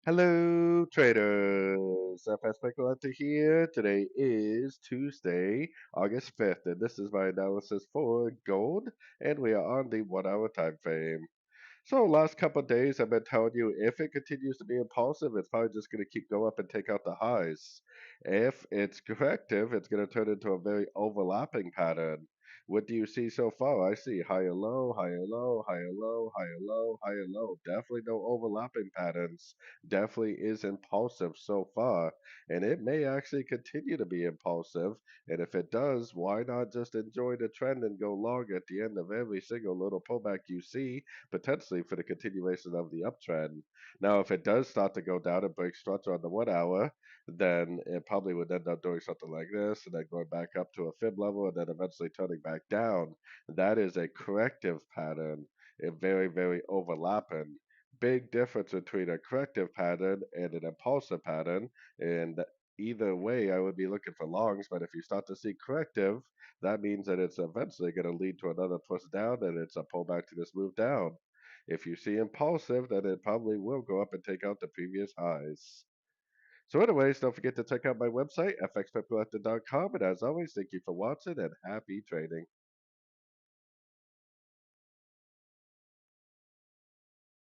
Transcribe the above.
Hello, traders. FX Pip Collector here. Today is Tuesday, August 5th, and this is my analysis for gold, and we are on the 1 hour time frame. So last couple of days, I've been telling you if it continues to be impulsive, it's probably just going to keep going up and take out the highs. If it's corrective, it's going to turn into a very overlapping pattern. What do you see so far? I see higher low, higher low, higher low, higher low, higher low. Definitely no overlapping patterns. Definitely is impulsive so far. And it may actually continue to be impulsive. And if it does, why not just enjoy the trend and go long at the end of every single little pullback you see? Potentially for the continuation of the uptrend. Now, if it does start to go down and break structure on the 1 hour, then it probably would end up doing something like this and then going back up to a fib level and then eventually turning back down. That is a corrective pattern, a very, very overlapping. Big difference between a corrective pattern and an impulsive pattern. And either way, I would be looking for longs, but if you start to see corrective, that means that it's eventually going to lead to another push down and it's a pullback to this move down. If you see impulsive, then it probably will go up and take out the previous highs. So anyways, don't forget to check out my website, fxpipcollector.com. And as always, thank you for watching and happy trading.